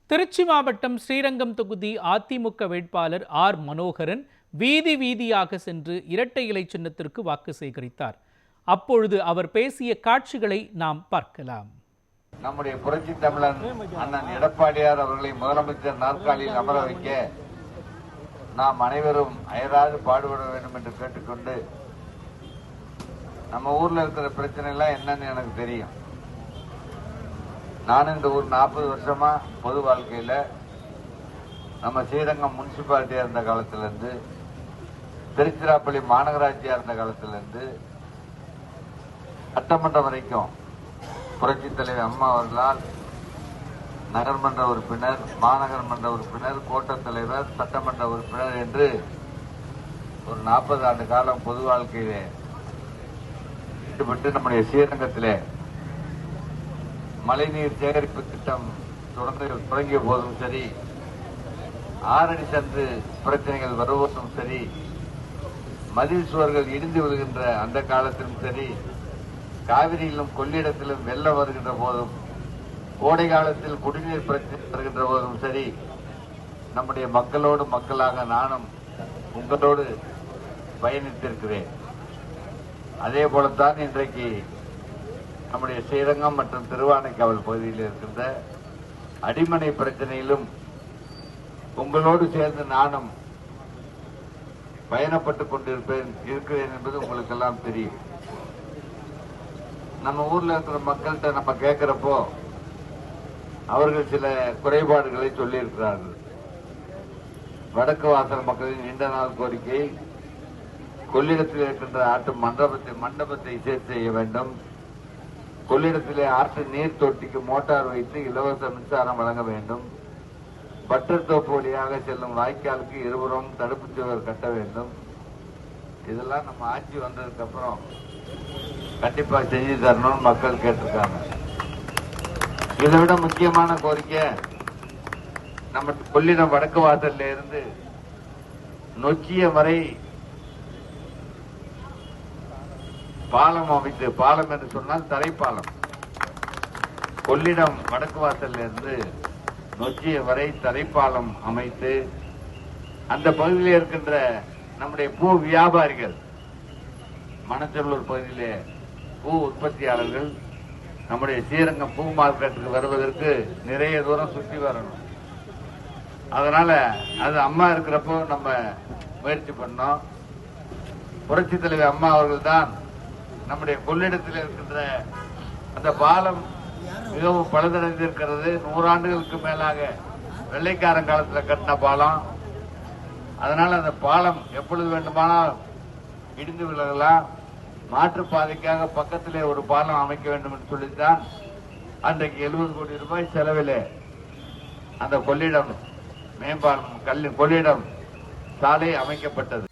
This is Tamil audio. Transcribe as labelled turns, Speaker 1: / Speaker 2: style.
Speaker 1: திருச்சி மாவட்டம் ஸ்ரீரங்கம் தொகுதி அதிமுக வேட்பாளர் ஆர் மனோகரன் வீதி வீதியாக சென்று இரட்டை இலை சின்னத்திற்கு வாக்கு சேகரித்தார். அப்பொழுது அவர் பேசிய காட்சிகளை நாம் பார்க்கலாம்.
Speaker 2: நம்முடைய புரட்சி தமிழன் அண்ணன் எடப்பாடியார் அவர்களை முதலமைச்சர் நாற்காலியில் அமர வைக்க நாம் அனைவரும் அயராது பாடுபட வேண்டும் என்று கேட்டுக்கொண்டு, நம்ம ஊர்ல இருக்கிற பிரச்சனை எல்லாம் என்னன்னு எனக்கு தெரியும். நான் இந்த ஊர் 40 வருஷமா பொது வாழ்க்கையில நம்ம ஸ்ரீரங்கம் முனிசிபாலிட்டியா இருந்த காலத்திலிருந்து, திருச்சிராப்பள்ளி மாநகராட்சியா இருந்த காலத்திலிருந்து, சட்டமன்றம் வரைக்கும் புரட்சி தலைவர் அம்மா அவர்களால் நகர்மன்ற உறுப்பினர், மாநகர்மன்ற உறுப்பினர், கோட்ட தலைவர், சட்டமன்ற உறுப்பினர் என்று ஒரு 40 ஆண்டு காலம் பொது வாழ்க்கையிலே ஈடுபட்டு நம்முடைய ஸ்ரீரங்கத்திலே மழைநீர் சேகரிப்பு திட்டம் தொடங்கிய போதும் சரி, ஆரணி சந்து பிரச்சனைகள் வருவதும் சரி, மதில் சுவர்கள் இடிந்து விழுகின்ற அந்த காலத்திலும் சரி, காவிரியிலும் கொள்ளிடத்திலும் வெள்ளம் வருகின்ற போதும், கோடை காலத்தில் குடிநீர் பிரச்சனை வருகின்ற போதும் சரி, நம்முடைய மக்களோடு மக்களாக நானும் உங்களோடு பயணித்திருக்கிறேன். அதே போலத்தான் இன்றைக்கு நம்முடைய ஸ்ரீரங்கம் மற்றும் திருவானைக்காவல் பகுதியில் இருக்கின்ற அடிமனை பிரச்சனையிலும் உங்களோடு சேர்ந்து நானும் பயணப்பட்டுக் இருக்கிறேன் என்பது உங்களுக்கெல்லாம் தெரியும். நம்ம ஊர்ல இருக்கிற மக்கள்கிட்ட நம்ம கேட்கிறப்போ அவர்கள் சில குறைபாடுகளை சொல்லி இருக்கிறார்கள். வடக்கு வாசல் மக்களின் நீண்ட நாள் கோரிக்கை, கொள்ளிடத்தில் இருக்கின்ற ஆட்டு மண்டபத்தை சீர் செய்ய வேண்டும், கொள்ளிடத்திலே ஆற்று நீர் தொட்டிக்கு மோட்டார் வைத்து இலவச மின்சாரம் வழங்க வேண்டும், பட்டர் தோப்பு வழியாக செல்லும் வாய்க்காலுக்கு இருபுறம் தடுப்பு சுவர் கட்ட வேண்டும். இதெல்லாம் நம்ம ஆட்சி வந்ததுக்கு அப்புறம் கண்டிப்பா செஞ்சு தரணும்னு மக்கள் கேட்டிருக்காங்க. இதை விட முக்கியமான கோரிக்கை, நம்ம கொள்ளிடம் வடக்கு வாசல்ல இருந்து நொச்சிய வரை பாலம் அமைத்து, பாலம் என்று சொன்னால் தரைப்பாலம், கொள்ளிடம் வடக்கு வாசல்ல இருந்து நொச்சிய வரை தரைப்பாலம் அமைத்து அந்த பகுதியில் இருக்கின்ற நம்முடைய பூ வியாபாரிகள், மணச்சநல்லூர் பகுதியிலே பூ உற்பத்தியாளர்கள் நம்முடைய ஸ்ரீரங்கம் பூ மார்க்கெட்டுக்கு வருவதற்கு நிறைய தூரம் சுற்றி வரணும். அதனால அது அம்மா இருக்கிறப்போ நம்ம முயற்சி பண்ணோம். புரட்சி தலைவர் அம்மா அவர்கள் தான் நம்முடைய கொள்ளிடத்தில் இருக்கின்ற அந்த பாலம் மிகவும் பழுதடைந்திருக்கிறது. 100 ஆண்டுகளுக்கு மேலாக வெள்ளைக்காரன் காலத்தில் கட்டின பாலம். அதனால அந்த பாலம் எப்பொழுது வேண்டுமானால் இடிந்து விலகலாம். மாற்றுப்பாதைக்காக பக்கத்திலே ஒரு பாலம் அமைக்க வேண்டும் என்று சொல்லித்தான் அன்றைக்கு 70 கோடி ரூபாய் செலவிலே அந்த கொள்ளிடம் மேம்பாலம் கொள்ளிடம் சாலை அமைக்கப்பட்டது.